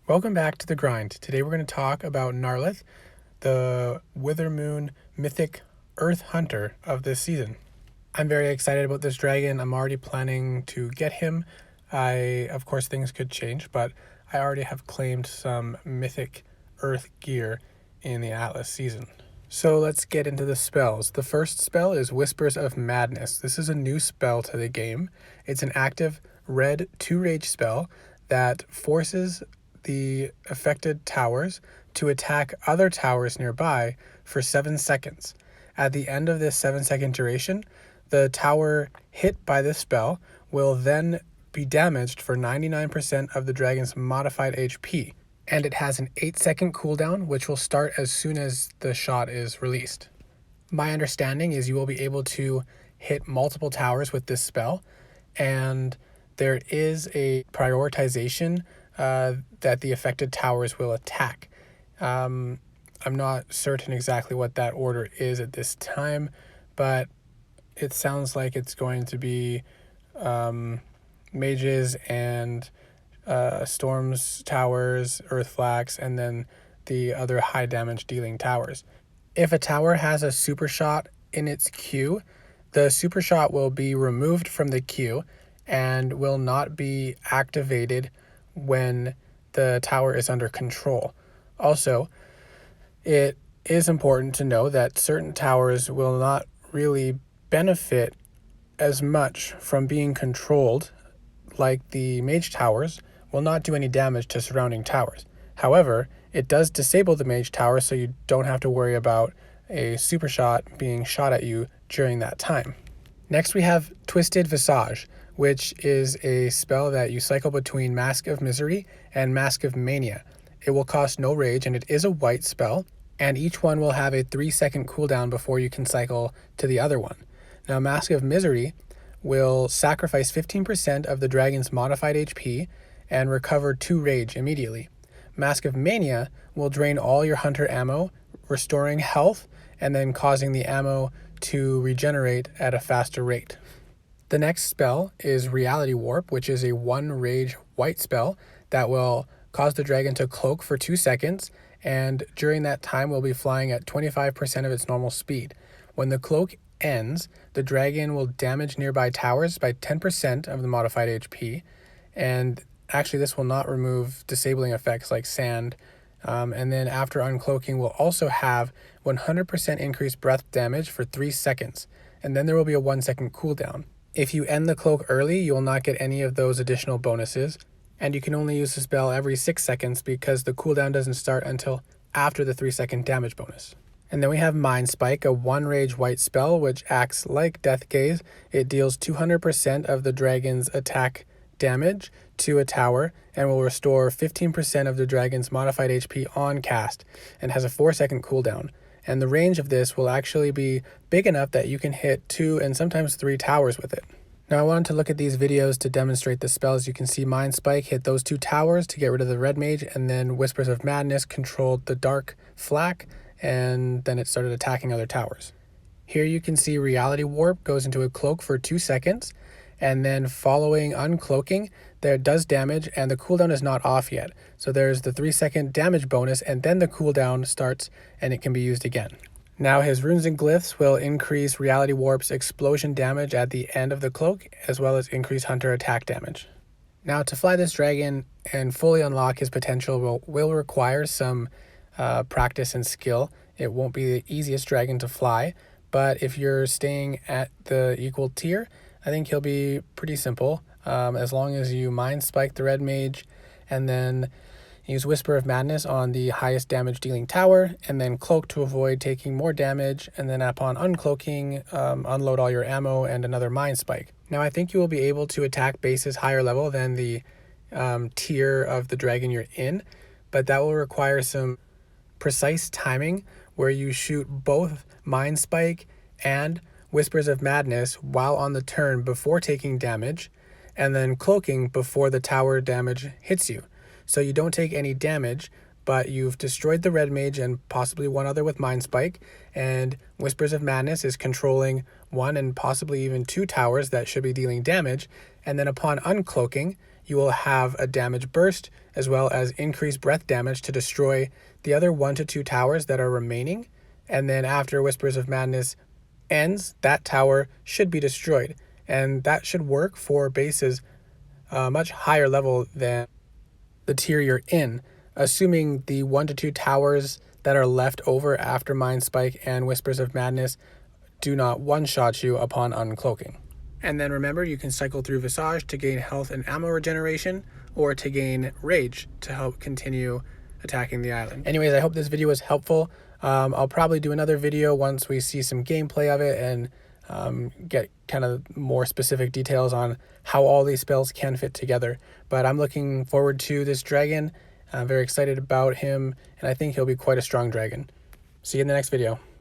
Welcome back to the grind. Today we're going to talk about Narlyth, the Withermoon Mythic Earth Hunter of this season. I'm very excited about this dragon. I'm already planning to get him. Of course, things could change, but I already have claimed some Mythic Earth gear in the Atlas season. So let's get into the spells. The first spell is Whispers of Madness. This is a new spell to the game. It's an active red 2-rage spell that forces the affected towers to attack other towers nearby for 7 seconds. At the end of this 7-second duration, the tower hit by this spell will then be damaged for 99% of the dragon's modified HP, and it has an 8-second cooldown, which will start as soon as the shot is released. My understanding is you will be able to hit multiple towers with this spell, and there is a prioritization that the affected towers will attack. I'm not certain exactly what that order is at this time, but it sounds like it's going to be mages and storms towers, earth flax, and then the other high damage dealing towers. If a tower has a super shot in its queue, the super shot will be removed from the queue and will not be activated when the tower is under control. Also, it is important to know that certain towers will not really benefit as much from being controlled, like the mage towers will not do any damage to surrounding towers. However, it does disable the mage tower, so you don't have to worry about a super shot being shot at you during that time. Next we have Twisted Visage, which is a spell that you cycle between Mask of Misery and Mask of Mania. It will cost no rage, and it is a white spell, and each one will have a 3-second cooldown before you can cycle to the other one. Now, Mask of Misery will sacrifice 15% of the dragon's modified HP and recover 2 rage immediately. Mask of Mania will drain all your hunter ammo, restoring health, and then causing the ammo to regenerate at a faster rate. The next spell is Reality Warp, which is a 1-rage white spell that will cause the dragon to cloak for 2 seconds, and during that time will be flying at 25% of its normal speed. When the cloak ends, the dragon will damage nearby towers by 10% of the modified HP, and actually this will not remove disabling effects like sand. And then after uncloaking, will also have 100% increased breath damage for 3 seconds, and then there will be a 1-second cooldown. If you end the cloak early, you will not get any of those additional bonuses, and you can only use the spell every 6 seconds because the cooldown doesn't start until after the 3-second damage bonus. And then we have Mind Spike, a 1-rage white spell which acts like Death Gaze. It deals 200% of the dragon's attack damage to a tower and will restore 15% of the dragon's modified HP on cast, and has a 4-second cooldown. And the range of this will actually be big enough that you can hit 2 and sometimes 3 towers with it. Now I wanted to look at these videos to demonstrate the spells. You can see Mind Spike hit those 2 towers to get rid of the red mage, and then Whispers of Madness controlled the dark flak, and then it started attacking other towers. Here you can see Reality Warp goes into a cloak for 2 seconds, and then following uncloaking, there does damage, and the cooldown is not off yet. So there's the 3-second damage bonus, and then the cooldown starts, and it can be used again. Now his runes and glyphs will increase Reality Warp's explosion damage at the end of the cloak, as well as increase hunter attack damage. Now to fly this dragon and fully unlock his potential will require some practice and skill. It won't be the easiest dragon to fly, but if you're staying at the equal tier, I think he'll be pretty simple, as long as you Mind Spike the red mage and then use Whisper of Madness on the highest damage dealing tower, and then cloak to avoid taking more damage, and then upon uncloaking, unload all your ammo and another Mind Spike. Now I think you will be able to attack bases higher level than the tier of the dragon you're in, but that will require some precise timing where you shoot both Mind Spike and Whispers of Madness while on the turn before taking damage, and then cloaking before the tower damage hits you. So you don't take any damage, but you've destroyed the red mage and possibly one other with Mind Spike, and Whispers of Madness is controlling 1 and possibly even 2 towers that should be dealing damage, and then upon uncloaking, you will have a damage burst as well as increased breath damage to destroy the other 1 to 2 towers that are remaining. And then after Whispers of Madness ends, that tower should be destroyed. And that should work for bases much higher level than the tier you're in, assuming the 1 to 2 towers that are left over after Mind Spike and Whispers of Madness do not one-shot you upon uncloaking. And then remember, you can cycle through Visage to gain health and ammo regeneration, or to gain Rage to help continue attacking the island. Anyways, I hope this video was helpful. I'll probably do another video once we see some gameplay of it and get kind of more specific details on how all these spells can fit together. But I'm looking forward to this dragon. I'm very excited about him, and I think he'll be quite a strong dragon. See you in the next video.